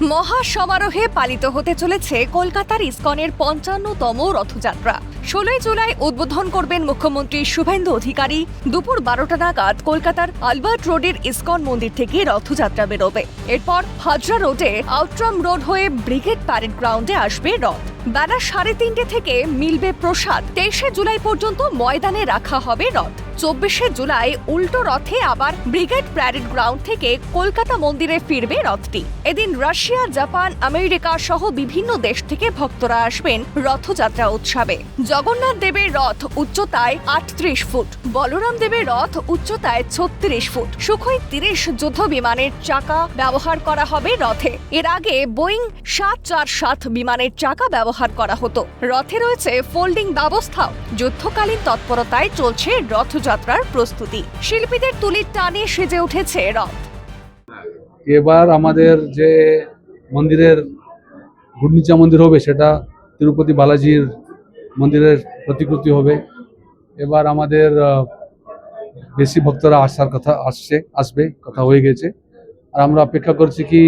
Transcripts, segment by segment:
মহা সমারোহে পালিত হতে চলেছে কলকাতার ইসকনের ৫৫তম রথযাত্রা। ১৬ জুলাই উদ্বোধন করবেন মুখ্যমন্ত্রী শুভেন্দু অধিকারী। দুপুর ১২টা নাগাদ কলকাতার আলবার্ট রোডের ইসকন মন্দির থেকে রথযাত্রা বেরোবে। এরপর হাজরা রোডে আউটরাম রোড হয়ে ব্রিগেড প্যারেড গ্রাউন্ডে আসবে রথ। বেলা ৩:৩০ থেকে মিলবে প্রসাদ। ২৩শে জুলাই পর্যন্ত ময়দানে রাখা হবে রথ। ২৪শে জুলাই উল্টো রথে আবার ব্রিগেড প্যারেড গ্রাউন্ড থেকে কলকাতা মন্দিরে ফিরবে রথটি। এদিন রাশিয়া, জাপান, আমেরিকা সহ বিভিন্ন দেশ থেকে ভক্তরা আসবেন রথযাত্রা উৎসবে। জগন্নাথ দেবের রথ উচ্চতায় ৩৮ ফুট, বলরাম দেবের রথ উচ্চতায় ৩৬ ফুট। সুখোই ৩০ যুদ্ধ বিমানের চাকা ব্যবহার করা হবে রথে। এর আগে বোয়িং ৭৪৭ বিমানের চাকা ব্যবহার করা হতো। রথে রয়েছে ফোল্ডিং ব্যবস্থাও। যুদ্ধকালীন তৎপরতায় চলছে রথযাত্রার প্রস্তুতি। শিল্পীদের তুলির টানে সেজে উঠেছে রথ। এবার আমাদের যে মন্দিরের গুন্ডিচা মন্দির হবে সেটা তিরুপতি বালাজির মন্দিরের প্রতিকৃতি হবে। এবার আমাদের বেশি ভক্তরা আসার কথা আসবে কথা হয়ে গেছে। আর আমরা অপেক্ষা করছি কি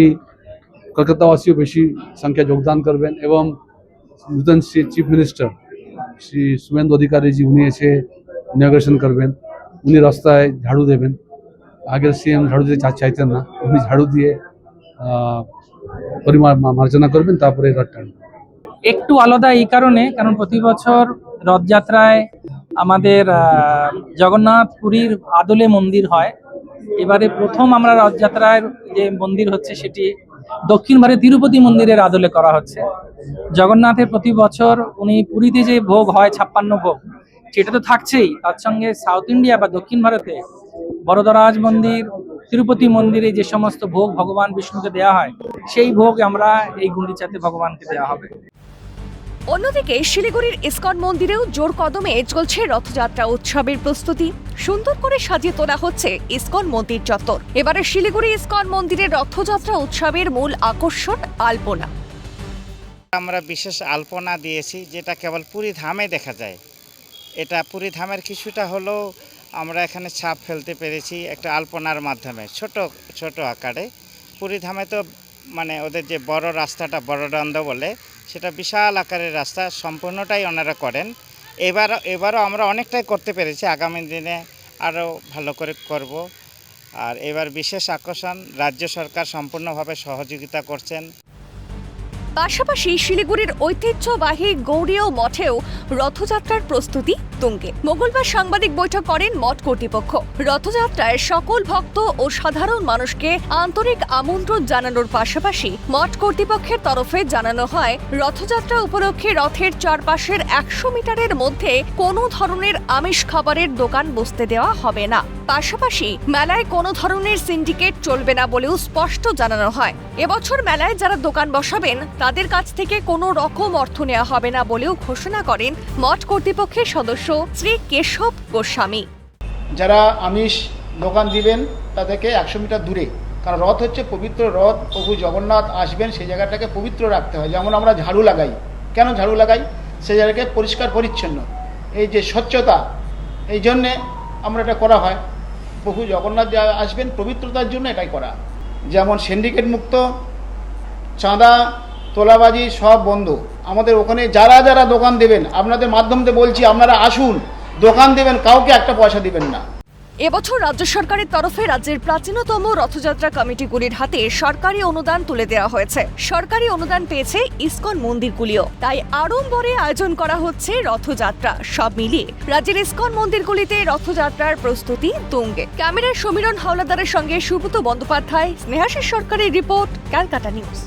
কলকাতাবাসীও বেশি সংখ্যা যোগদান করবেন এবং নূতন চিফ মিনিস্টার শ্রী শুভেন্দু অধিকারীজি উনি এসে ইনগ্রেশন করবেন। উনি রাস্তায় ঝাড়ু দেবেন। আগের সিএম ঝাড়ু দিতে চাইতেন না, উনি ঝাড়ু দিয়ে মার্জনা করবেন, তারপরে রথ টানবেন। একটু আলাদা এই কারণে, কারণ প্রতি বছর রথযাত্রায় আমাদের জগন্নাথ পুরীর আদলে মন্দির হয়। এবারে প্রথম আমরা রথযাত্রার যে মন্দির হচ্ছে সেটি দক্ষিণ ভারতে তিরুপতি মন্দিরের আদলে করা হচ্ছে। জগন্নাথের প্রতি বছর উনি পুরীতে যে ভোগ হয় ৫৬ ভোগ, সেটা তো থাকছেই, তার সঙ্গে সাউথ ইন্ডিয়া বা দক্ষিণ ভারতে বরদরাজ মন্দির, তিরুপতি মন্দিরে যে সমস্ত ভোগ ভগবান বিষ্ণুকে দেওয়া হয়, সেই ভোগ আমরা এই গুন্ডিচাতে ভগবানকে দেওয়া হবে। অন্যদিকে শিলিগুড়ির ইসকন মন্দিরেও জোর কদমে চলছে রথযাত্রা উৎসবের প্রস্তুতি। সুন্দর করে সাজিয়ে তোলা হচ্ছে ইসকন মন্দির চত্বর। এবারে শিলিগুড়ি ইসকন মন্দিরের রথযাত্রা উৎসবের মূল আকর্ষণ আলপনা। আমরা বিশেষ আলপনা দিয়েছি, যেটা কেবল পুরী ধামে দেখা যায়। এটা পুরী ধামের কিছুটা হলেও আমরা এখানে ছাপ ফেলতে পেরেছি একটা আলপনার মাধ্যমে, ছোট ছোট আকারে। পুরী ধামে তো মানে ওদের যে বড় রাস্তাটা বড়ডান্ড বলে, সেটা বিশাল আকারের রাস্তা, সম্পূর্ণটাই ওনারা করেন। এবারও আমরা অনেকটাই করতে পেরেছি, আগামী দিনে আরও ভালো করে করব। আর এবার বিশেষ আকর্ষণ, রাজ্য সরকার সম্পূর্ণভাবে সহযোগিতা করছেন। পাশাপাশি শিলিগুড়ির ঐতিহ্যবাহী গৌড়ীয় মঠেও রথযাত্রার প্রস্তুতি তুঙ্গে। মঙ্গলবার সাংবাদিক বৈঠক করেন মঠ কর্তৃপক্ষ। রথযাত্রায় সকল ভক্ত ও সাধারণ মানুষকে আন্তরিক আমন্ত্রণ জানানোর পাশাপাশি মঠ কর্তৃপক্ষের তরফে জানানো হয়, রথযাত্রা উপলক্ষে রথের চারপাশের ১০০ মিটারের মধ্যে কোনো ধরনের আমিষ খাবারের দোকান বসতে দেওয়া হবে না। পাশাপাশি মেলায় কোনো ধরনের সিন্ডিকেট চলবে না বলেও স্পষ্ট জানানো হয়। এবছর মেলায় যারা দোকান বসাবেন তাদের কাছ থেকে কোনো রকম অর্থ নেওয়া হবে না বলেও ঘোষণা করেন মঠ কর্তৃপক্ষের সদস্য শ্রী কেশব গোস্বামী। যারা আমিষ দোকান দিবেন তাদেরকে ১০০ মিটার দূরে, কারণ রথ হচ্ছে পবিত্র রথ, প্রভু জগন্নাথ আসবেন, সেই জায়গাটাকে পবিত্র রাখতে হয়। যেমন আমরা ঝাড়ু লাগাই, কেন ঝাড়ু লাগাই? সেই জায়গাকে পরিষ্কার পরিচ্ছন্ন, এই যে স্বচ্ছতা, এই জন্যে আমরা এটা করা হয়। প্রভু জগন্নাথ যা আসবেন পবিত্রতার জন্য এটাই করা। যেমন সিন্ডিকেট মুক্ত, চাঁদা তোলাবাজি সব বন্ধ। আমাদের ওখানে যারা যারা দোকান দেবেন, আপনাদের মাধ্যমে বলছি, আপনারা আসুন, দোকান দেবেন, কাউকে একটা পয়সা দিবেন না। এবছর রাজ্য সরকারের তরফে রাজ্যের প্রাচীনতম রথযাত্রা কমিটিগুলির হাতে সরকারি অনুদান তুলে দেওয়া হয়েছে। সরকারি অনুদান পেয়েছে ইসকন মন্দিরগুলিও, তাই আড়ম্বরে আয়োজন করা হচ্ছে রথযাত্রা। সব মিলিয়ে রাজ্যের ইসকন মন্দিরগুলিতে রথযাত্রার প্রস্তুতি তুঙ্গে। ক্যামেরায় সমীরণ হাওলাদারের সঙ্গে সুব্রত বন্দ্যোপাধ্যায়, স্নেহাশিস সরকারের রিপোর্ট, ক্যালকাটা নিউজ।